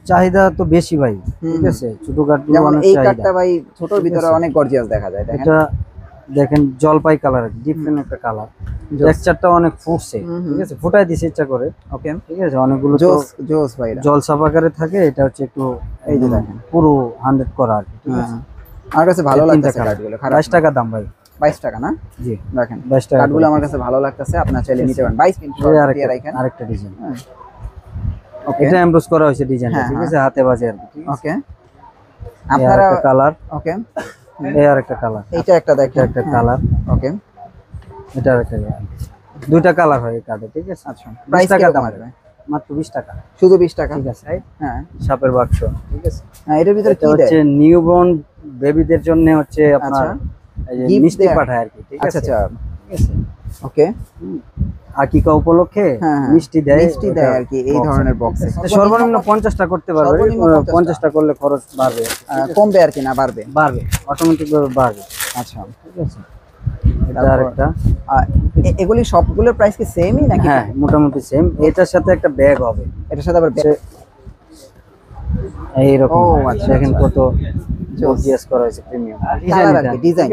চাহিদা তো বেশি ভাই, ঠিক আছে। ছোট কাঠগুলো যেমন অনেক এই চাহিদা। কাঠটা ভাই ছোটর ভিতরে অনেক গর্জিয়াস দেখা যায়। দেখেন এটা দেখেন জলপাই কালার, ডিফারেন্ট একটা কালার। টেক্সচারটা অনেক ফুটছে, ঠিক আছে, ফুটাই দিছে ইচ্ছা করে। ওকে, ঠিক আছে, অনেকগুলো তো জোস জোস ভাই, জল সাপাকারে থাকে, এটা হচ্ছে একটু এই যে দেখেন পুরো 100 করা আর কি, ঠিক আছে। আমার কাছে ভালো লাগতেছে কাঠগুলো। 22 টাকা দাম ভাই। 22 টাকা না? জি, দেখেন 22 টাকা কাঠগুলো আমার কাছে ভালো লাগতেছে, আপনারা চাইলে নিতে পারেন। 22 পিন আরেকটা ডিজাইন। ওকে, এটা এমব্রোস করা হয়েছে ডিজাইনটা, ঠিক আছে, হাতে বাজে আর কি। ওকে, আপনারা কালার। ওকে, এই আরেকটা কালার, এইটা একটা দেখেন, একটা কালার। ওকে, এটা আরেকটা, দুইটা কালার হয় এই কার্ডে, ঠিক আছে। আচ্ছা, প্রাইস টাকা দাম আসবে? মাত্র 20 টাকা, শুধু 20 টাকা, ঠিক আছে। হ্যাঁ, সাপের বাক্স, ঠিক আছে। হ্যাঁ, এটার ভিতরে কি দেয়? হচ্ছে নিউবর্ন বেবিদের জন্য হচ্ছে আপনার এই যে মিষ্টি পাঠায় আর কি, ঠিক আছে। আচ্ছা আচ্ছা, ঠিক আছে, ওকে, আকিকা উপলক্ষে মিষ্টি দেয় আর কি, এই ধরনের বক্সে সর্বনিম্ন 50টা করতে পারবে। 50টা করলে খরচ বাড়বে, কমবে আর কি, না বাড়বে? বাড়বে, অটোমেটিক ভাবে বাড়বে। আচ্ছা, ঠিক আছে। এটা আরেকটা। এগুলি সবগুলোর প্রাইস কি সেমই নাকি? হ্যাঁ, মোটামুটি সেম। এটার সাথে একটা ব্যাগ হবে, এটার সাথে আবার এইরকম। আচ্ছা, দেখেন কত গর্জিয়াস করা হয়েছে, প্রিমিয়াম ডিজাইন।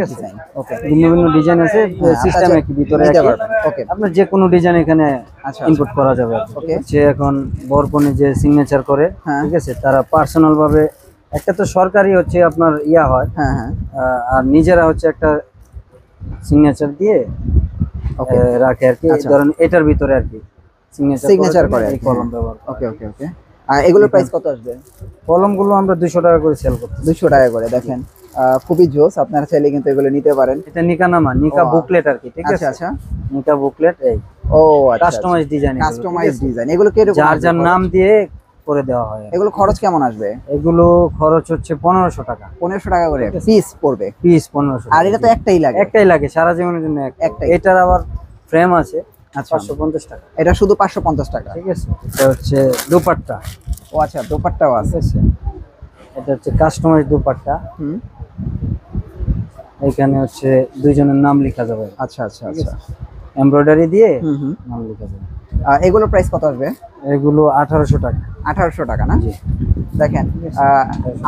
ওকে, বিভিন্ন ডিজাইন আছে, সিস্টেমে কি ভিতরে ওকে, আপনার যে কোনো ডিজাইন এখানে ইনপুট করা যাবে। ওকে, যে এখন বরকনে যে সিগনেচার করে, ঠিক আছে, তারা পার্সোনাল ভাবে একটা তো সরকারি হচ্ছে আপনার ইয়া হয়, আর নিজেরা হচ্ছে একটা সিগনেচার দিয়ে রাখে আর কি। ধরেন এটার ভিতরে আর কি সিগনেচার করে এই কলম ব্যবহার। ওকে ওকে ওকে, আর এগুলোর প্রাইস কত আসবে? কলমগুলো আমরা 200 টাকা করে সেল করতে। 200 টাকা করে। দেখেন খুবই জোস, আপনারা চাইলে কিন্তু এগুলো নিতে পারেন। এটা নিকানামা, নিকা বুকলেট আর কি, ঠিক আছে। আচ্ছা, নিকা বুকলেট, এই কাস্টমাইজ ডিজাইন, এগুলো কি যার যার নাম দিয়ে করে দেওয়া হয়। এগুলো খরচ কেমন আসবে? এগুলো খরচ হচ্ছে 1500 টাকা। 1500 টাকা করে পিস পড়বে? পিস 1500। আর এটা তো একটাই লাগে সারা জীবনের জন্য একটাই। এটার আবার ফ্রেম আছে 550 টাকা। এটা শুধু 550 টাকা, ঠিক আছে। এটা হচ্ছে দোপাট্টা। ও আচ্ছা, দোপাট্টাও আছে। এটা হচ্ছে কাস্টমাইজ দোপাট্টা। এখানে হচ্ছে দুইজনের নাম লেখা যাবে। আচ্ছা আচ্ছা আচ্ছা, এমব্রয়ডারি দিয়ে নাম লেখা যাবে। এগুলোর প্রাইস কত আসবে? এগুলো 1800 টাকা। 1800 টাকা না? জি। দেখেন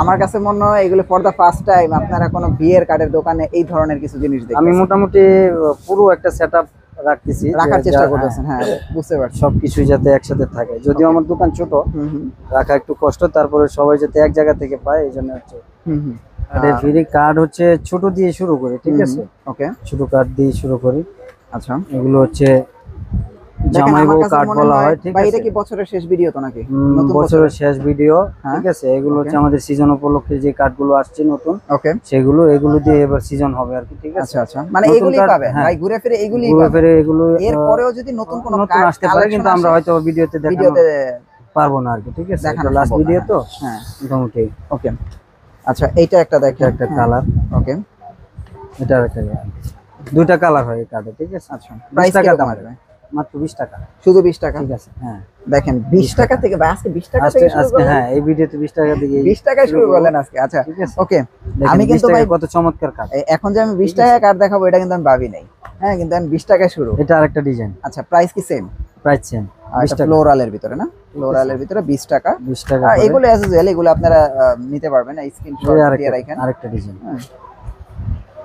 আমার কাছে মনে হয় এগুলো ফর দা ফার্স্ট টাইম আপনারা কোনো বিয়ের কার্ডের দোকানে এই ধরনের কিছু জিনিস দেখেন। আমি মোটামুটি পুরো একটা সেটআপ রাখতেছি, রাখার চেষ্টা করতেছেন। হ্যাঁ, বুঝতে পারছি। সবকিছু যাতে একসাথে থাকে। যদিও আমার দোকান ছোট, রাখা একটু কষ্ট, তারপরে সবাই যাতে এক জায়গা থেকে পায়, এই জন্য হচ্ছে ফ্রি কার্ড হচ্ছে ছোট দিয়ে শুরু করি, ঠিক আছে। ওকে, ছোট কার্ড দিয়ে শুরু করি। আচ্ছা, এগুলো হচ্ছে জামাইবউ কার্ড বলা হয়, ঠিক আছে। এটা কি বছরের শেষ ভিডিও তো নাকি? বছরের শেষ ভিডিও, ঠিক আছে। এগুলো হচ্ছে আমাদের সিজন উপলক্ষে যে কার্ডগুলো আসছে নতুন, ওকে, সেগুলো এগুলো দিয়ে এবার সিজন হবে আর কি, ঠিক আছে। আচ্ছা আচ্ছা, মানে এগুলি পাবেন ভাই, ঘুরে ফিরে এগুলি এগুলো। এর পরেও যদি নতুন কোনো কার্ড আসতে পারে, কিন্তু আমরা হয়তো ভিডিওতে দেখাতে পারবো না আর কি, ঠিক আছে। এটা লাস্ট ভিডিও তো। হ্যাঁ, মোটামুটি। ওকে, আচ্ছা, এইটা একটা দেখেন, একটা কালার। ওকে, এটা একটা দুইটা কালার হয় এই কার্ডে, ঠিক আছে। আচ্ছা, প্রাইস টাকা দাম আসবে? মাত্র 20 টাকা। শুধু 20 টাকা, ঠিক আছে। হ্যাঁ, দেখেন 20 টাকা থেকে ভাই, আজকে 20 টাকা থেকে শুরু করলেন। হ্যাঁ, এই ভিডিওতে 20 টাকা থেকে 20 টাকায় শুরু করলেন আজকে। আচ্ছা, ঠিক আছে। ওকে, আমি কিন্তু ভাই কত চমৎকার কার্ড। এখন যে আমি 20 টাকা কার্ড দেখাবো এটা কিন্তু আমি ভাবি নাই। হ্যাঁ, কিন্তু আমি 20 টাকায় শুরু। এটা আরেকটা ডিজাইন। আচ্ছা, প্রাইস কি সেম? Price same. এটা ফ্লোরালের ভিতরে না? ফ্লোরালের ভিতরে 20 টাকা। 20 টাকা। এগুলো অ্যাজ ইউজুয়াল, এগুলো আপনারা নিতে পারবেন, স্ক্রিনশট দিয়ে রাখেন। আরেকটা ডিজাইন।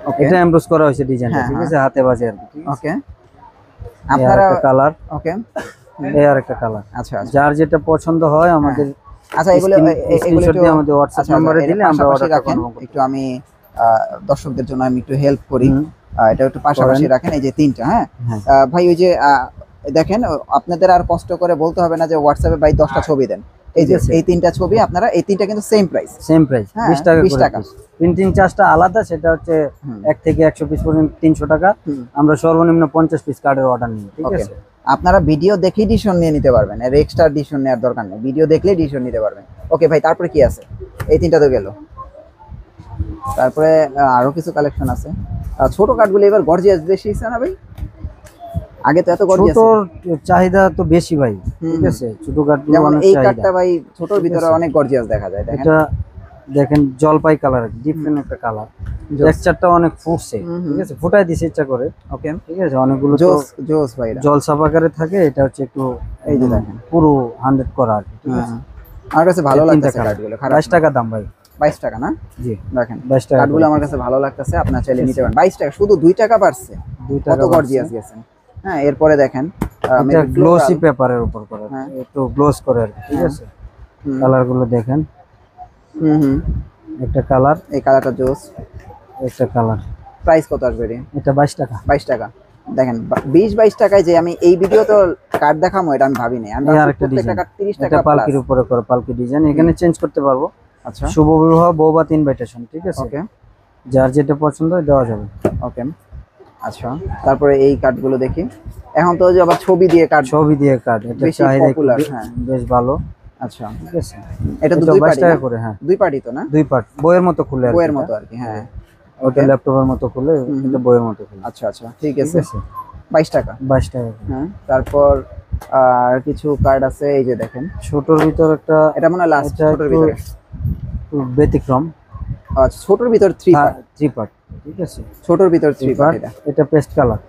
ওকে, এটা এমব্রয়ডারি করা হয়েছে ডিজাইনটা, ঠিক আছে, হাতে বাজে আর কি। ওকে, আপনারা কালার। ওকে, এই আরেকটা কালার। আচ্ছা, যার যেটা পছন্দ হয় আমাদের। আচ্ছা, এগুলো আমাদের হোয়াটসঅ্যাপ নম্বরে দিলে আমরা অর্ডার করব। একটু আমি দর্শকদের জন্য আমি একটু হেল্প করি, এটা একটু পাশাপাশি রাখেন। এই যে তিনটা, হ্যাঁ ভাই, ওই যে দেখেন, আপনাদের আর কষ্ট করে বলতে হবে না যে হোয়াটসঅ্যাপে ভাই 10টা ছবি দেন। এই যে এই তিনটা ছবি আপনারা, এই তিনটা কিন্তু সেম প্রাইস। 20 টাকা। প্রিন্টিং চার্জটা আলাদা, সেটা হচ্ছে 1 থেকে 100 পিস পর্যন্ত 300 টাকা। আমরা সর্বনিম্ন 50 পিস কার্ডের অর্ডার নিই, ঠিক আছে। আপনারা ভিডিও দেখেই ডিসিশন নিয়ে নিতে পারবেন, আর এক্সট্রা ডিসিশন নেওয়ার দরকার নেই, ভিডিও দেখলেই ডিসিশন নিতে পারবেন। ওকে ভাই, তারপরে কি আছে? এই তিনটা তো গেল, তারপরে আরো কিছু কালেকশন আছে। ছোট কার্ডগুলো এবার গর্জিয়াস বেশি আছে না ভাই? আগে তো এত গর্জিয়াস ছোট চাহিদা তো বেশি ভাই, ঠিক আছে। ছোট কার্ডগুলো যেমন এই কার্ডটা ভাই ছোটর ভিতরে অনেক গর্জিয়াস দেখা যায়। এটা দেখেন জলপাই কালার, ডিফারেন্ট একটা কালার। টেক্সচারটা অনেক ফুটছে, ঠিক আছে, ফুটাই দিছে ইচ্ছা করে। ওকে, ঠিক আছে। অনেকগুলো জোস ভাই, জল সাপাকারে থাকে, এটা হচ্ছে একটু, এই যে দেখেন পুরো 100 করা আর কি, ঠিক আছে। আমার কাছে ভালো তিনটা লাগতেছে কালার কার্ডগুলো, খারাপ 22 টাকা দাম ভাই। 22 টাকা না? জি দেখেন 22 টাকা কার্ডগুলো আমার কাছে ভালো লাগতেছে, আপনারা চাইলে নিতে পারেন। 22 টাকা, শুধু 2 টাকা বাড়ছে, 2 কত টাকা গর্জিয়াস গেছেন। হ্যাঁ, এরপরে দেখেন এটা গ্লোসি পেপারের উপর করা, হ্যাঁ। একটু গ্লোস করে আর কি, ঠিক আছে। হুম। কালার গুলো দেখেন, হুম, একটা কালার, এই কালারটা জোস। একটা কালার। প্রাইস কত আসবে রে? এটা 22 টাকা। 22 টাকা। দেখেন 20-22 টাকায় যে আমি এই ভিডিও তো কার্ড দেখামো, এটা আমি ভাবি নাই। আমি এই ভাবছি আরেকটা প্রত্যেকটা ডিজাইন, কার্ড 30 এটা টাকা প্লাস। পালকির উপরে করা, পালকি ডিজাইন। এখানে চেঞ্জ করতে পারবো। আচ্ছা, শুভ বিবাহ, বৌভাত, ইনভাইটেশন, ঠিক আছে। ওকে যার যেটা পছন্দ দেওয়া যাবে। ওকে। আচ্ছা, তারপরে এই কার্ডগুলো দেখি। এখন তো যে আবার ছবি দিয়ে কার্ড, ছবি দিয়ে কার্ড, এটা বেশি চাহিদা একটু popular, হ্যাঁ। বেশ ভালো, আচ্ছা ঠিক আছে। এটা তো এটা 2 22 পার্টি টাকা করে, হ্যাঁ। 2 পার্টি তো না? 2 পার্ট, বইয়ের মতো খুলে আর কি বইয়ের এটা। মতো আর কি, হ্যাঁ। ওটা ল্যাপটপের মতো খুলে, এটা বইয়ের মতো খুলে। আচ্ছা আচ্ছা, ঠিক ঠিক আছে। আছে, 22 টাকা। 22 টাকা করে। হ্যাঁ, তারপর আর কিছু কার্ড আছে, এই যে দেখেন। ছোটর ভিতর একটা, এটা মনে হয় লাস্ট, এটা ছোটর একটু ভিতরে। ব্যতিক্রম, আচ্ছা, ছোটর ভিতর 3 পার্ট, 3 পার্ট, ঠিক আছে। ছোটর ভিতর 3 পার্ট এটা। এটা পেস্ট কালার,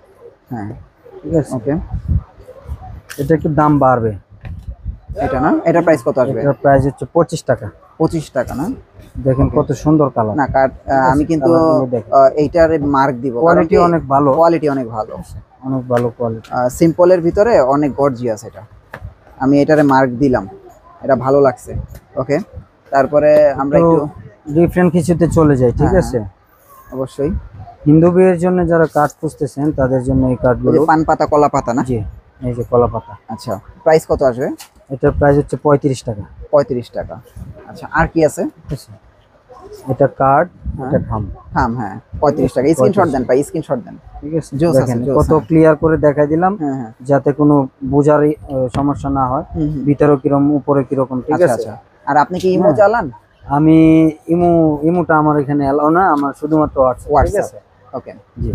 হ্যাঁ, ঠিক আছে। ওকে। এটা একটু দাম বাড়বে। এটা না, এটা প্রাইস কত আসবে? এটার প্রাইস হচ্ছে 25 টাকা। 25 টাকা না? দেখেন কত সুন্দর কালার। না কার্ড আমি কিন্তু কালারগুলো দেখেন। এইটার মার্ক দিব, কোয়ালিটি অনেক ভালো, কোয়ালিটি অনেক ভালো, অনেক ভালো কোয়ালিটি। সিম্পলের ভিতরে অনেক গর্জিয়াস এটা। আমি এটারে মার্ক দিলাম, এটা ভালো লাগছে। ওকে, তারপরে আমরা একটু ডিফারেন্ট কিছুতে চলে যাই, ঠিক আছে। অবশ্যই হিন্দু বিয়ের জন্য যারা কার্ড খুঁজতেছেন তাদের জন্য এই কার্ডগুলো। পান পাতা, কলা পাতা না? জি, এই যে কলা পাতা। আচ্ছা, প্রাইস কত আসবে? এটার প্রাইস হচ্ছে 35 টাকা। 35 টাকা। আচ্ছা, আর কি আছে? ঠিক আছে, এটা কার্ড, এটা খাম। খাম, হ্যাঁ, 35 টাকা। স্ক্রিনশট দেন ভাই, স্ক্রিনশট দেন। ঠিক আছে, জোস দেখেন আছে, জোস, কত হ্যাঁ। ক্লিয়ার করে দেখাই দিলাম, হ্যাঁ হ্যাঁ। যাতে কোনো বোঝার সমস্যা না হয়। ভিতরে কিরকম, উপরে কিরকম, ঠিক আচ্ছা আছে। আচ্ছা। আর আপনি কি ইমো চালান? আমি ইমুটা আমার এখানে এলাও না, আমার শুধুমাত্র হোয়াটসঅ্যাপ, ঠিক আছে। ওকে, জি,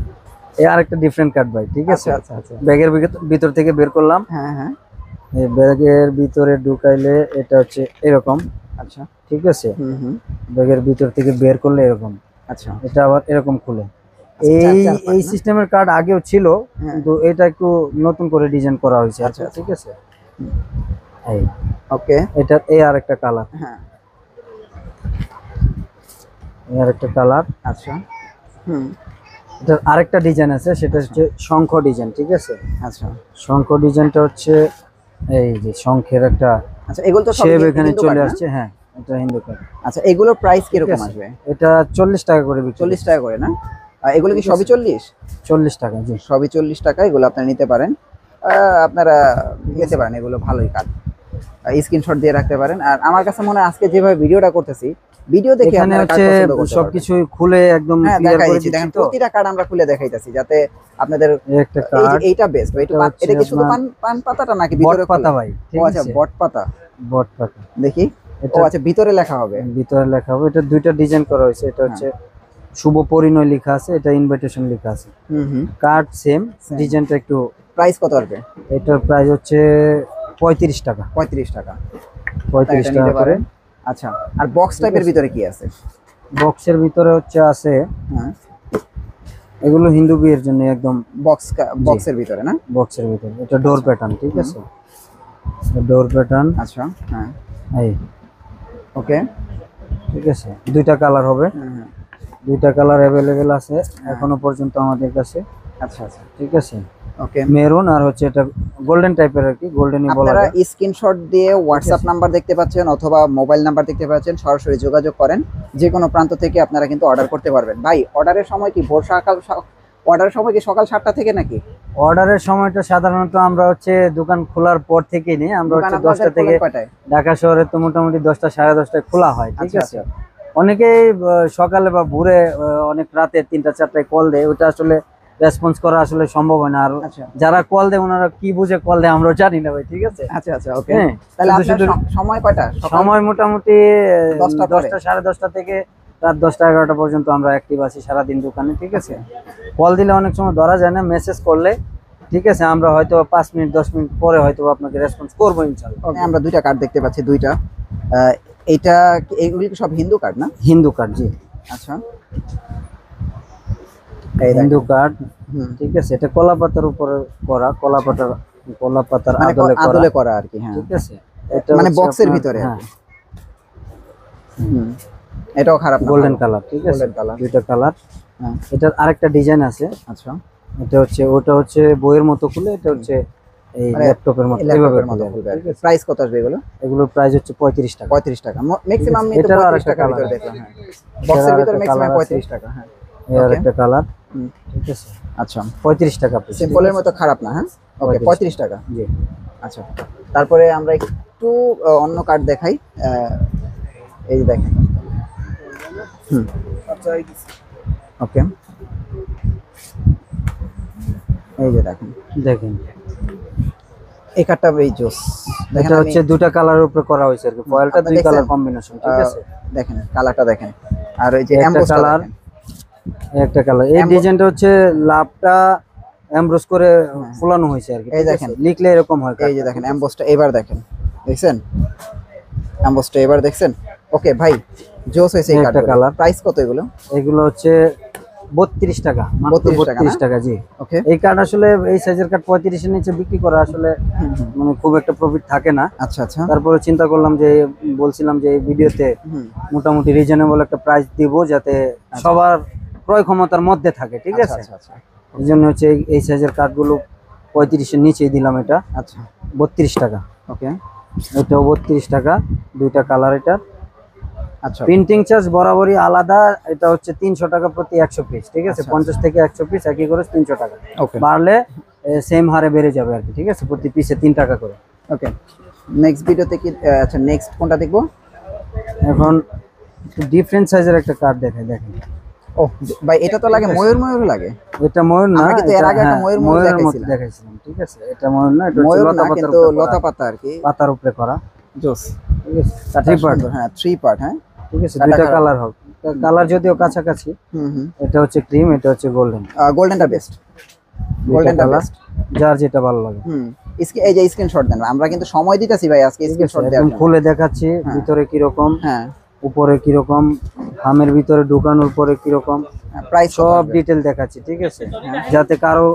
এই আরেকটা ডিফারেন্ট কার্ড ভাই, ঠিক আছে। আচ্ছা আচ্ছা। ব্যাগের ভিতর থেকে বের করলাম। হ্যাঁ হ্যাঁ। এই ব্যাগের ভিতরে ঢুকাইলে এটা হচ্ছে এরকম, আচ্ছা, ঠিক আছে। হুম। ব্যাগের ভিতর থেকে বের করলে এরকম, আচ্ছা, এটা আবার এরকম খুলে। চার এই পার্ট এই না? সিস্টেমের কার্ড আগেও ছিল, হ্যাঁ। কিন্তু এটা একটু নতুন করে ডিজাইন করা হয়েছে, আচ্ছা, ঠিক আছে। এই ওকে, এটা এই আরেকটা কালার, হ্যাঁ, এই আরেকটা কালার। আচ্ছা, হুম, এটা আরেকটা ডিজাইন আছে, সেটা হচ্ছে শঙ্খ ডিজাইন, ঠিক আছে। আচ্ছা শঙ্খ ডিজাইনটা হচ্ছে এই যে শঙ্খের একটা আচ্ছা। এগুলো তো সব শেপ এখানে হিন্দু চলে কার্ড না? আসছে, হ্যাঁ, এটা হিন্দু কার্ড। আচ্ছা, এগুলোর প্রাইস ঠিক কিরকম আছে? আসবে? এটা 40 টাকা করে বিক্রি 40 টাকা করে না? এগুলো কি সবই 40? 40 টাকা, জি। সবই 40 টাকা। এগুলো আপনারা নিতে পারেন, আপনারা নিতে পারেন, এগুলো ভালোই কার্ড। স্ক্রিনশট দিয়ে রাখতে পারেন। আর আমার কাছে মনে হয় আজকে যেভাবে ভিডিওটা করতেছি, ভিডিও দেখে এখানে আপনারা কার্ড হচ্ছে পছন্দ করতে পারবেন। সবকিছু খুলে একদম হ্যাঁ, ক্লিয়ার দেখাই করে দিচ্ছি, দিচ্ছি দেখেন তো। প্রতিটা কার্ড আমরা খুলে দেখাইতাছি, যাতে আপনাদের এই একটা এই যে কার্ড, এইটা বেস্ট। এটা হচ্ছে এটা কি শুধু আপনার পান পাতাটা নাকি বট ভিতরে পাতা খোলা? ভাই, ও ঠিক আচ্ছা, আছে। বট পাতা বট পাতা, দেখি। ও এটা আচ্ছা, ভিতরে লেখা হবে। ভিতরে লেখা হবে। এটা দুইটা ডিজাইন করা হয়েছে, এটা হচ্ছে শুভ পরিণয় লেখা আছে, এটা ইনভাইটেশন লেখা আছে। হুম। কার্ড সেম, ডিজাইনটা একটু। প্রাইস কত আসবে? এটার প্রাইস হচ্ছে 35 টাকা। 35 টাকা। 35 এটা টাকা নিতে করে। পারেন। আচ্ছা, আর বক্স টাইপের ভিতরে কি আছে? বক্সের ভিতরে হচ্ছে আছে, হ্যাঁ, এগুলো হিন্দু বিয়ের জন্য একদম বক্সের ভিতরে না? বক্সের ভিতরে। এটা ডোর প্যাটার্ন, ঠিক আছে। ডোর প্যাটার্ন, আচ্ছা, হ্যাঁ, এই, ওকে, ঠিক আছে। দুইটা কালার হবে, হ্যাঁ। দুইটা কালার অ্যাভেলেবেল আছে এখনো পর্যন্ত আমাদের কাছে, আচ্ছা আচ্ছা, ঠিক আছে। ওকে। মেরুন আর হচ্ছে এটা গোল্ডেন টাইপের আর কি, গোল্ডেনই বলা আপনারা যায়। স্ক্রিনশট দিয়ে হোয়াটসঅ্যাপ নাম্বার দেখতে পাচ্ছেন অথবা মোবাইল নাম্বার দেখতে পাচ্ছেন, সরাসরি যোগাযোগ করেন। যে কোনো প্রান্ত থেকে আপনারা কিন্তু অর্ডার করতে পারবেন। ভাই, অর্ডারের সময় কি অর্ডারের সময় কি সকাল 7টা থেকে নাকি? অর্ডারের সময়টা সাধারণত আমরা হচ্ছে দোকান খোলার পর থেকেই নিই, আমরা দোকান হচ্ছে 10টা আপনাদের থেকে। খোলেন কয়টায়? ঢাকা শহরে তো মোটামুটি 10টা সাড়ে 10টায় খোলা হয়, ঠিক আচ্ছা, আছে। অনেকেই সকালে বা ভোরে অনেক রাতে 3টা 4টায় কল দেয়, ওটা আসলে রেসপন্স করা আসলে সম্ভব হয় না। আর আচ্ছা যারা কল দেয় ওনারা কি বুঝে কল দেয় আমরা জানি না ভাই, ঠিক আছে। আচ্ছা আচ্ছা, ওকে। হ্যাঁ, তাহলে শুধু আপনার সময় কয়টা? সময় মোটামুটি 10টা পরে? 10টা সাড়ে 10টা থেকে রাত 10টা 11টা পর্যন্ত আমরা অ্যাক্টিভ আছি সারাদিন দোকানে, ঠিক আছে। কল দিলে অনেক সময় ধরা যায় না, মেসেজ করলে, ঠিক আছে, আমরা হয়তো 5 মিনিট 10 মিনিট পরে হয়তো আপনাকে রেসপন্স করবো ইনশাআল্লাহ। আমরা দুইটা কার্ড দেখতে পাচ্ছি, দুইটা। এইটা এগুলি কি সব হিন্দু কার্ড না? হিন্দু কার্ড, জি। আচ্ছা, হিন্দু কার্ড, হুম, ঠিক আছে। এটা কলা পাতার উপরে করা, কলা পাতার মানে আদলে আদলে করা আর কি, হ্যাঁ। ঠিক আছে। এটা মানে হচ্ছে বক্সের আপনার, ভিতরে আর হ্যাঁ, কি। হুম, এটাও খারাপ না, গোল্ডেন কালার, ঠিক আছে, গোল্ডেন কালার। দুইটা কালার। হ্যাঁ, এটার আরেকটা ডিজাইন আছে, আচ্ছা, এটা হচ্ছে ওটা হচ্ছে বইয়ের মতো খুলে, এটা হচ্ছে এই মানে ল্যাপটপের মতো এইভাবে ল্যাপটপের মতো খুলে, খুলবে। ঠিক আছে। প্রাইস কত আসবে এগুলো? এগুলোর প্রাইস হচ্ছে 35 টাকা। 35 টাকা ম্যাক্সিমাম। আমি তো এটারও 35 আরেকটা টাকার কালার ভিতরে আছে। দেখলাম। হ্যাঁ, বক্সের ভিতরে ম্যাক্সিমাম 35 টাকা। হ্যাঁ, এর ওকে। একটা কালার, হুম, ঠিক আছে, আচ্ছা, 35 টাকা পিস। সিম্পলের মতো খারাপ না। হ্যাঁ, ওকে, 35 টাকা। জি। আচ্ছা, তারপরে আমরা একটু অন্য কার্ড দেখাই। এই যে দেখেন। হুম, ওকে, এই যে দেখেন, দেখেন এই কার্ডটা এই জোস। দেখেন, এটা হচ্ছে দুটো কালারের উপরে করা হয়েছে আর কি, ফয়েলটা আপনি দুই কালার দেখছেন? কম্বিনেশন, ঠিক আছে। দেখেন কালারটা দেখেন, আর এই যে একটা এমবোসটা কালার, দেখেন। একটা কালার। এই ডিজাইনটা হচ্ছে লাভটা এমব্রোস করে ফুলানো হয়েছে আর কি, এই ঠিক দেখেন। আছে, লিখলে এরকম হয়। এই যে দেখেন এমবোসটা, এবার দেখেন, দেখছেন এমবোসটা, এবার দেখছেন। ওকে ভাই, জোস হয়েছে এই একটা কার্ডগুলো। কালার। প্রাইস কত এগুলো? এগুলো হচ্ছে 32 টাকা, মাত্র 32 টাকা না? 32 টাকা, জি। ওকে, এই কার্ড আসলে এই সাইজের কার্ড 35 এর নিচে বিক্রি করা আসলে মানে খুব একটা প্রফিট থাকে না। আচ্ছা আচ্ছা। তারপরে চিন্তা করলাম যে বলছিলাম যে এই ভিডিওতে হুম, মোটামুটি রিজনেবল একটা প্রাইস দিব, যাতে সবার ক্রয় ক্ষমতার মধ্যে থাকে, ঠিক আচ্ছা আছে। আচ্ছা আচ্ছা এই জন্য হচ্ছে এই সাইজের কার্ডগুলো 35 এর নিচেই দিলাম। এটা আচ্ছা। 32 টাকা, ওকে, এটাও 32 টাকা, দুইটা কালার। এটা আচ্ছা, প্রিন্টিং চার্জ বরাবরই আলাদা, এটা হচ্ছে 300 টাকা প্রতি 100 পিস, ঠিক আছে। আচ্ছা, 50 থেকে 100 পিস একই করে 300 টাকা, ওকে বাড়লে সেম হারে বেড়ে যাবে আর কি, ঠিক আছে, প্রতি পিসে 3 টাকা করে। ওকে। নেক্সট ভিডিওতে কি আচ্ছা নেক্সট কোনটা দেখবো? এখন ডিফারেন্ট সাইজের একটা কার্ড দেখেন। ও ভাই, এটা তো লাগে ময়ূর ময়ূর লাগে। এটা ময়ূর না, আমরা কিন্তু এর আগে একটা ময়ূর ময়ূর ময়ূরের মতো দেখাইছিলাম। দেখাইছিলাম, ঠিক আছে। এটা ময়ূর না, এটা হচ্ছে ময়ূর লতা না, পাতার কিন্তু উপরে করা, লতা পাতা আর কি, পাতার উপরে করা, জোস। ঠিক আছে। 3 পার্ট, হ্যাঁ, 3 পার্ট। হ্যাঁ, ঠিক আছে, কাটা দুইটা কাটা। কালার হবে, কালার যদিও কাছাকাছি। হুম হুম। এটা হচ্ছে ক্রিম, এটা হচ্ছে গোল্ডেন। গোল্ডেনটা বেস্ট, গোল্ডেনটা কালার, বেস্ট। যার যেটা ভালো লাগে। হুম, এই যে স্ক্রিনশট দেন, আমরা কিন্তু সময় দিতেছি ভাই আজকে ঠিক আছে, স্ক্রিনশট একদম দেওয়ার জন্য। খুলে দেখাচ্ছি ভিতরে কিরকম, হ্যাঁ, উপরে কিরকম, খামের ভিতরে ঢুকানোর পরে কিরকম, প্রাইস সব ডিটেল দেখাচ্ছি, ঠিক আছে, যাতে কারো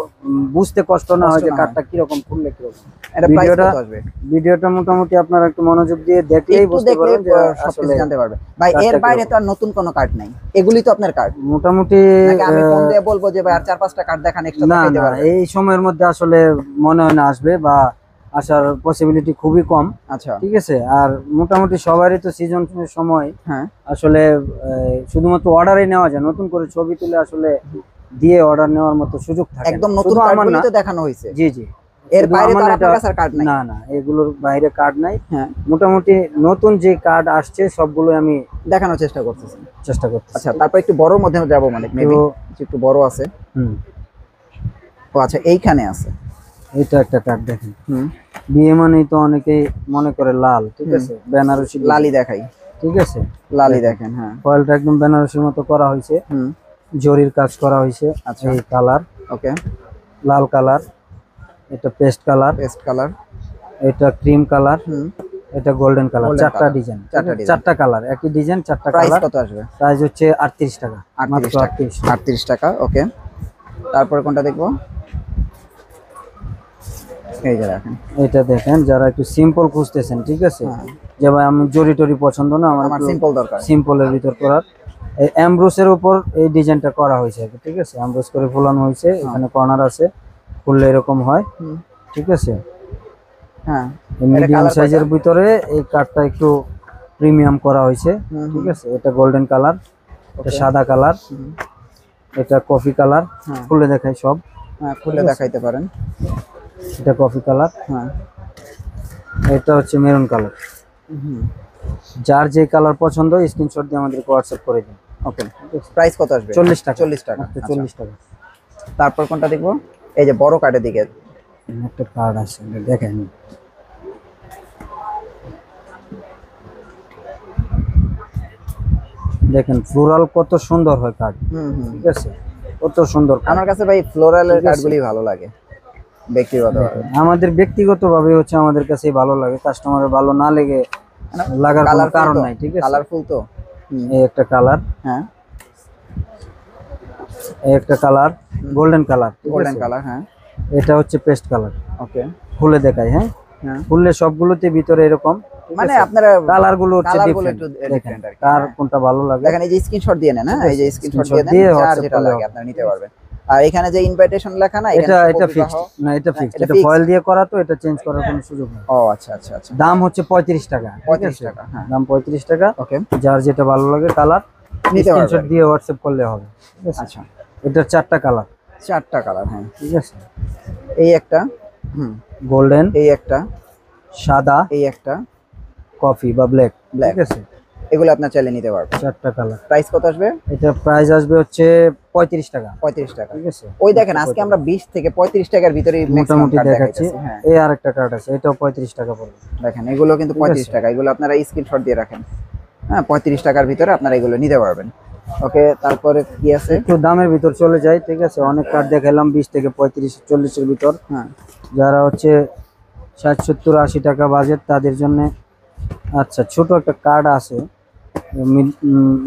বুঝতে কষ্ট না হয় যে না কার্ডটা কিরকম খুললে কিরকম। এটা প্রাইস ভিডিওটা কত আসবে? ভিডিওটা মোটামুটি আপনারা একটু মনোযোগ দিয়ে দেখলেই একটু বুঝতে দেখলে পারবেন যে সবকিছু আসলে জানতে পারবে ভাই। এর কার্ডটা বাইরে কিরকম। তো আর নতুন কোনো কার্ড নাই, এগুলি তো আপনার কার্ড। মোটামুটি নাকি আমি ফোন দিয়ে বলবো যে ভাই আর 4-5টা কার্ড দেখান, এক্সট্রা না দেখাইতে না, পারবেন? এই সময়ের মধ্যে আসলে মনে হয় না আসবে, বা আসার পসিবিলিটি খুবই কম, আচ্ছা, ঠিক আছে। আর মোটামুটি সবারই তো সিজনের সময়, হ্যাঁ, আসলে শুধুমাত্র অর্ডারই নেওয়া যায়, নতুন করে ছবি তুলে আসলে দিয়ে অর্ডার নেওয়ার মতো সুযোগ থাকে না। একদম নতুন শুধু আমার কার্ডগুলি না, তো দেখানো হয়েছে। জি জি, এর শুধু বাইরে তো আমার আর না, আপনার এটা কাছে আর কার্ড নাই। না না, এগুলোর বাইরে কার্ড নাই। হ্যাঁ, মোটামুটি নতুন যে কার্ড আসছে সবগুলো আমি দেখানোর চেষ্টা করতেছি। চেষ্টা করতেছি। আচ্ছা, তারপর একটু বড়র মধ্যে যাবো, মানে মেবি একটু বড় আছে। হুম, ও আচ্ছা, এইখানে আছে। এটা একটা কার্ড দেখেন। হুম, বিয়ে মানেই তো অনেকেই মনে করে লাল, ঠিক আছে, বেনারসি লালি দেখাই, ঠিক আছে। লালি দেখেন। হ্যাঁ, ফয়েলটা একদম বেনারসির মতো করা হয়েছে, হুম, জরির কাজ করা হয়েছে। আচ্ছা। এই কালার ওকে, লাল কালার, এটা পেস্ট কালার, পেস্ট কালার, এটা ক্রিম কালার, হুম। এটা গোল্ডেন কালার। Golden চারটা color, ডিজাইন, চারটা design। চারটা কালার, একই ডিজাইন, চারটা প্রাইস কালার। কত আসবে? প্রাইস হচ্ছে 38 টাকা, 38 মাত্র টাকা। 38। 38 টাকা, ওকে। তারপরে কোনটা দেখবো? এই যে দেখেন, এটা দেখেন, যারা একটু সিম্পল খুঁজতেছেন, ঠিক আছে, হ্যাঁ। যে ভাই আমি জরি টরি পছন্দ না, আমার আমার সিম্পল দরকার। সিম্পলের ভিতর করার, এই এমব্রোসের উপর এই ডিজাইনটা করা হয়েছে আর কি, ঠিক আছে। এমব্রোস করে ফুলানো হয়েছে, এখানে কর্নার আছে, খুললে এরকম হয়, হুম, ঠিক আছে। হ্যাঁ, মিডিয়াম সাইজের ভিতরে এই কার্ডটা একটু প্রিমিয়াম করা হয়েছে, হুম, ঠিক আছে। এটা গোল্ডেন কালার, এটা সাদা কালার, হুম, এটা কফি কালার, হ্যাঁ। খুলে দেখাই সব। হ্যাঁ, খুলে দেখাইতে পারেন। এটা কফি কালার, হ্যাঁ, এটা হচ্ছে মেরুন কালার। হুম, যার যে কালার পছন্দ স্ক্রিনশট দিয়ে আমাদেরকে হোয়াটসঅ্যাপ করে দিন। ওকে। প্রাইস কত আসবে? 40 টাকা, 40 টাকা, মাত্র আচ্ছা। 40 টাকা। তারপর কোনটা দেখবো? এই যে বড় কার্ডের দিকে। একটা কার্ড আছে, দেখেন, দেখেন ফ্লোরাল কত সুন্দর হয় কার্ড, হুম হুম, ঠিক আছে, কত সুন্দর card। আমার কাছে ভাই ফ্লোরালের ঠিক আছে। কার্ডগুলি ভালো লাগে ব্যক্তিগতভাবে। আমাদের ব্যক্তিগতভাবে হচ্ছে আমাদের কাছে ভালো লাগে, কাস্টমারের ভালো না লেগে লাগার কোনো কারণ নাই, ঠিক আছে। কালারফুল তো। হুম, এই একটা কালার, হ্যাঁ, এই একটা colour golden colour, golden colour, হ্যাঁ, এটা হচ্ছে পেস্ট কালার। ওকে। খুলে দেখাই, হ্যাঁ, খুললে সবগুলোতে ভিতরে এরকম, মানে আপনারা কালার গুলো হচ্ছে কালারগুলো different। একটু দেখেন ডিফারেন্ট আর কি। কার কোনটা ভালো লাগে দেখেন এই যে স্ক্রিনশট দিয়ে নেন, এই যে স্ক্রিনশট দিয়ে দিয়ে দেন, যার WhatsApp যেটা করলে লাগে হবে। আপনারা নিতে পারবেন। আর এখানে যে ইনভাইটেশন লেখা না, এটা শুভ এটা বিবাহ। ফিক্সড না, এটা ফিক্সড, এটা এটা fixed। ফয়েল দিয়ে করা, তো এটা চেঞ্জ করার কোনো সুযোগ নেই। ও আচ্ছা আচ্ছা আচ্ছা, দাম হচ্ছে 35 টাকা, 35 টাকা, হ্যাঁ দাম 35 টাকা। ওকে, যার যেটা ভালো লাগে কালার নিতে পারবেন। স্ক্রিনশট দিয়ে WhatsApp করলে হবে, ঠিক আছে? আচ্ছা, এটার 4টা কালার, 4টা কালার, হ্যাঁ ঠিক আছে। এই একটা, গোল্ডেন, এই একটা, সাদা, এই একটা, কফি বা ব্ল্যাক, ব্ল্যাক, ঠিক আছে। এগুলো আপনার চাইলে নিতে পারবেন। 4টা কালার। প্রাইস কত আসবে? এটা প্রাইস আসবে হচ্ছে 35 টাকা, 35 টাকা, ঠিক আছে। ওই দেখেন আজকে আমরা 20 থেকে 35 টাকার ভিতরে মোটামুটি দেখাচ্ছি। হ্যাঁ এই আরেকটা কার্ড আছে, এটাও 35 টাকা পড়বে। দেখেন এগুলো কিন্তু 35 টাকা, এগুলো আপনারা স্ক্রিনশট দিয়ে রাখেন। হ্যাঁ 35 টাকার ভিতরে আপনারা এগুলো নিতে পারবেন। ওকে, তারপরে কি আছে? একটু দামের ভিতর চলে যাই, ঠিক আছে। অনেক কার্ড দেখালাম 20 থেকে 35 40 এর ভিতর। হ্যাঁ, যারা হচ্ছে 60 70 80 টাকা বাজেট, তাদের জন্য আচ্ছা ছোট একটা কার্ড আছে,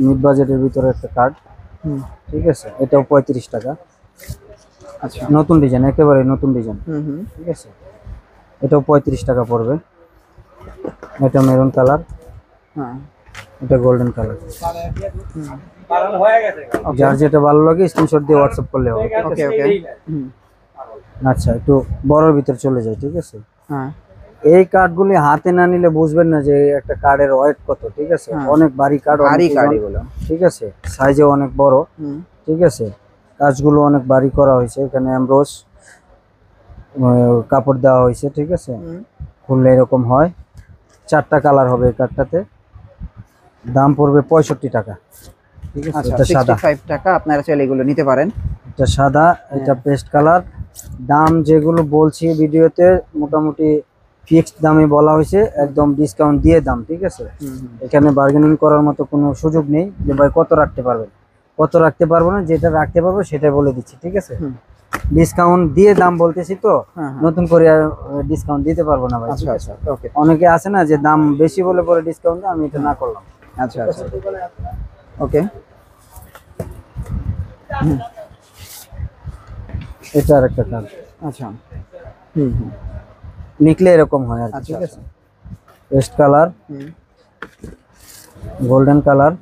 মিড বাজেটের ভিতরে একটা কার্ড, ঠিক আছে। এটাও 35 টাকা। আচ্ছা, নতুন ডিজাইন, একেবারে নতুন ডিজাইন, ঠিক আছে। এটাও 35 টাকা পড়বে। এটা মেরুন কালার, হ্যাঁ এটা গোল্ডেন কালার। যার যেটা ভালো লাগে স্ক্রিনশট দিয়ে WhatsApp করলে হবে, ঠিক ওকে আছে? ওকে, আচ্ছা একটু বড়র ভিতর চলে যায়, ঠিক আছে। হ্যাঁ এই কার্ডগুলি হাতে না নিলে বুঝবেন না যে একটা কার্ডের ওয়েট কত, ঠিক আছে। অনেক ভারী কার্ড, ভারী কার্ড এগুলো, ঠিক আছে। সাইজে অনেক বড়, ঠিক আছে। কাজগুলো অনেক ভারী করা হয়েছে, এখানে এমব্রোস কাপড় দেওয়া হয়েছে, ঠিক আছে। খুললে এরকম হয়। 4টা কালার হবে এই কার্ডটাতে। দাম পড়বে 65 টাকা, ঠিক আছে। আচ্ছা এটা সাদা, 65 টাকা, আপনারা চাইলে এগুলো নিতে পারেন। এটা সাদা, এটা পেস্ট কালার। দাম যেগুলো বলছি ভিডিওতে মোটামুটি ফিক্সড দামে বলা হয়েছে, একদম ডিসকাউন্ট দিয়ে দাম, ঠিক আছে। এখানে বার্গেনিং করার মতো কোনো সুযোগ নেই যে ভাই কত রাখতে পারবেন, কত রাখতে পারবো না, যেটা রাখতে পারবো সেটাই বলে দিচ্ছি, ঠিক আছে। ডিসকাউন্ট দিয়ে দাম বলতেছি, তো নতুন করে ডিসকাউন্ট দিতে পারবো না ভাই। আচ্ছা আচ্ছা, ওকে, অনেকে আছে না যে দাম বেশি বলে পরে ডিসকাউন্ট, আমি এটা না করলাম। আচ্ছা আচ্ছা, ওকে, এটা আর একটা কাজ, আচ্ছা, লিখলে এরকম হয় আর কি, আচ্ছা ঠিক আছে। পেস্ট কালার, গোল্ডেন কালার,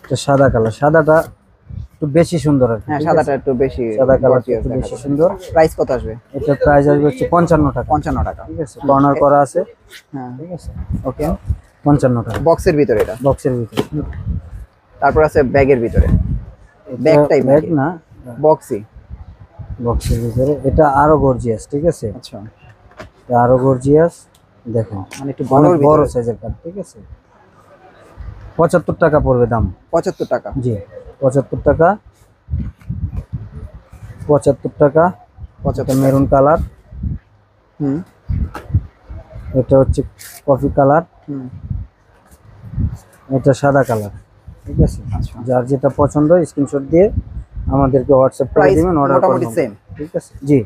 এটা সাদা কালার। সাদাটা একটু বেশি সুন্দর আর কি, হ্যাঁ ঠিক সাদাটা আছে? একটু বেশি, সাদা কালারটা একটু বেশি সুন্দর। প্রাইস কত আসবে? এটা প্রাইস আসবে হচ্ছে 55 টাকা, 55 টাকা, ঠিক আছে। কর্নার করা আছে, হ্যাঁ ঠিক আছে। ওকে, 55 টাকা বক্সের ভিতরে এটা, বক্সের ভিতরে। তারপর আছে ব্যাগের ভিতরে, ব্যাগ টাইপ ব্যাগ না, বক্সই, বক্সের ভিতরে। এটা আরো গর্জিয়াস, ঠিক আছে। আচ্ছা, এটা আরো গর্জিয়াস, দেখেন মানে একটু অনেক বড় বড়, সাইজের কার্ড, ঠিক আছে। 75 টাকা পড়বে দাম। 75 টাকা, জি 75 টাকা, 75 টাকা। 75 মেরুন কালার, হুম এটা হচ্ছে কফি কালার, এটা সাদা কালার, ঠিক আছে। আচ্ছা, যার যেটা পছন্দ স্ক্রিনশট দিয়ে আমাদেরকে WhatsApp করে প্রাইস দিবেন, অর্ডার মোটামুটি করবেন, সেম, ঠিক আছে। জি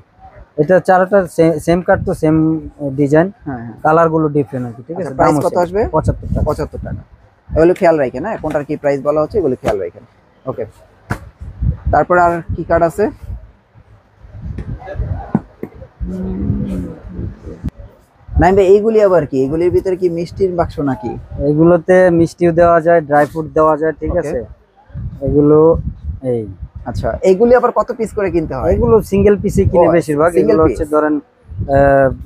এটা চারটা সেম কার্ড, তো সেম ডিজাইন, হ্যাঁ হ্যাঁ, কালার গুলো ডিফারেন্ট আছে, ঠিক আছে। আচ্ছা, প্রাইস কত আসবে? 75 টাকা। 75 টাকা, এগুলো খেয়াল রাখেন, হ্যাঁ কোনটার কি প্রাইস বলা হচ্ছে এগুলো খেয়াল রাখেন। ওকে, তারপর আর কি কার্ড আছে? নাই ভাই এইগুলি আবার কি, এগুলির ভিতরে কি মিষ্টির বাক্স নাকি? এগুলোতে মিষ্টিও দেওয়া যায়, ড্রাই ফ্রুট দেওয়া যায়, ঠিক Okay. আছে। এগুলো এই আচ্ছা, এইগুলি আবার কত পিস করে কিনতে হয়? এগুলো সিঙ্গেল পিসে কিনে বেশিরভাগ। single এগুলো হচ্ছে piece? ধরেন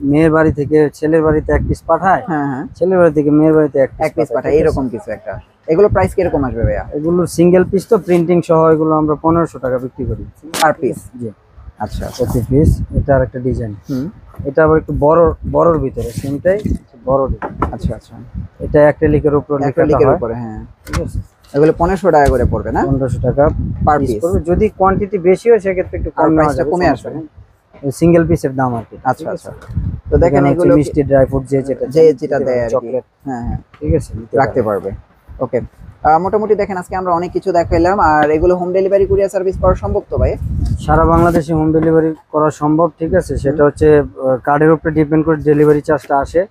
মেয়ের বাড়ি থেকে ছেলের বাড়িতে এক পিস পাঠায়, হ্যাঁ হ্যাঁ, ছেলের বাড়ি থেকে মেয়ের বাড়িতে এক পিস পাঠায়, এইরকম কিছু একটা। এগুলো প্রাইস কিরকম আসবে ভাইয়া? এগুলো সিঙ্গেল পিস, তো প্রিন্টিং সহ এগুলো আমরা 1500 টাকা বিক্রি করি পার পিস? জি আচ্ছা আচ্ছা, প্রতি পিস। এটা আর একটা ডিজাইন, হুম এটা আবার একটু বড়র ভিতরে, সেমটাই বড় ডিজাইন। আচ্ছা আচ্ছা, এটা অ্যাক্রিলিকের উপর লেখাটা অ্যাক্রিলিকের হয়, উপরে, হ্যাঁ ঠিক আছে। এগুলো 1500 টাকা করে পড়বে না? 1500 টাকা পার পিস পিস? পড়বে। যদি কোয়ান্টিটি বেশি হয় সেক্ষেত্রে একটু আর কম নেওয়া প্রাইসটা যাবে, কমে সমস্যা আসবে। নেই। সিঙ্গেল পিসের দাম আর কি। আচ্ছা আচ্ছা, তো দেখেন এখানে এগুলো মিষ্টি, ড্রাই ফ্রুট যে যেটা দেয় আর কি, চকলেট, হ্যাঁ হ্যাঁ ঠিক আছে, নিতে রাখতে পারবে। ওকে, মোটামুটি দেখেন আজকে আমরা অনেক কিছু দেখাইলাম। আর এগুলো হোম ডেলিভারি কুরিয়ার সার্ভিস করা সম্ভব তো ভাই? সারা বাংলাদেশে হোম ডেলিভারি করা সম্ভব, ঠিক আছে। সেটা হচ্ছে কার্ডের উপরে ডিপেন্ড করে ডেলিভারি চার্জটা আসে,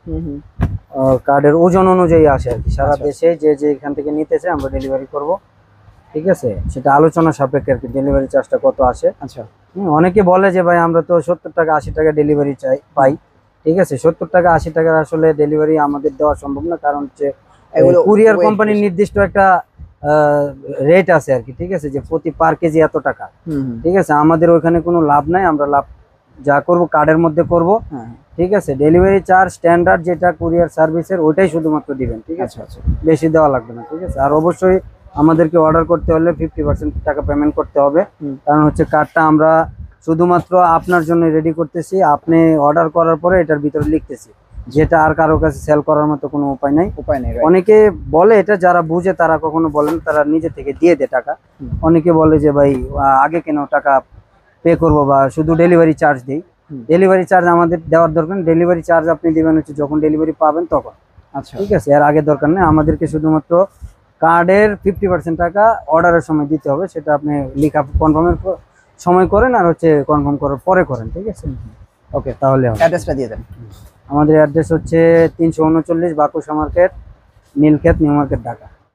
কার্ডের ওজন অনুযায়ী আসে আর কি। সারা আচ্ছা। দেশে যে এখান থেকে নিতেছে আমরা ডেলিভারি করব, ঠিক আছে। সেটা আলোচনা সাপেক্ষে আর কি, ডেলিভারি চার্জটা কত আসে। আচ্ছা, অনেকে বলে যে ভাই আমরা তো 70 টাকা 80 টাকা ডেলিভারি পাই, ঠিক আছে। 70 টাকা 80 টাকার আসলে ডেলিভারি আমাদের দেওয়া সম্ভব না, কারণ হচ্ছে এগুলো কুরিয়ার weight কোম্পানির বেশি। নির্দিষ্ট একটা রেট আছে আর কি, ঠিক আছে, যে প্রতি পার কেজি এত টাকা। ঠিক আছে, আমাদের ওইখানে কোনো লাভ নাই, আমরা লাভ যা করব কার্ডের মধ্যে করব। হ্যাঁ ঠিক আছে, ডেলিভারি চার্জ স্ট্যান্ডার্ড যেটা কুরিয়ার সার্ভিসের ওইটাই শুধুমাত্র দিবেন। ঠিক আছে, আচ্ছা বেশি দেওয়া লাগবে না। ঠিক আছে, আর অবশ্যই আমাদেরকে অর্ডার করতে হলে 50% টাকা পেমেন্ট করতে হবে, কারণ হচ্ছে কার্ডটা আমরা শুধুমাত্র আপনার জন্য রেডি করতেছি। আপনি অর্ডার করার পরে এটার ভিতরে লিখতেছি, যেটা আর কারো কাছে সেল করার মতো কোনো উপায় নাই। right? অনেকে বলে, এটা যারা বুঝে তারা কখনো বলেন, তারা নিজে থেকে দিয়ে দেয় টাকা। অনেকে বলে যে ভাই আগে কেন টাকা পে করবো বা শুধু ডেলিভারি চার্জ দিই। ডেলিভারি চার্জ আমাদের দেওয়ার দরকার নেই। ডেলিভারি চার্জ আপনি দিবেন হচ্ছে যখন ডেলিভারি পাবেন তখন। আচ্ছা ঠিক আছে, এর আগে দরকার নেই। আমাদেরকে শুধুমাত্র কার্ডের 50% টাকা অর্ডারের সময় দিতে হবে, সেটা আপনি লিখা কনফার্মের সময় করেন আর হচ্ছে কনফার্ম করার পরে করেন। ঠিক আছে, ওকে, তাহলে হবে। অ্যাড্রেসটা দিয়ে দেন। আমাদের অ্যাড্রেস হচ্ছে 339 Bakusha market, Nilkhet, New Market, Dhaka.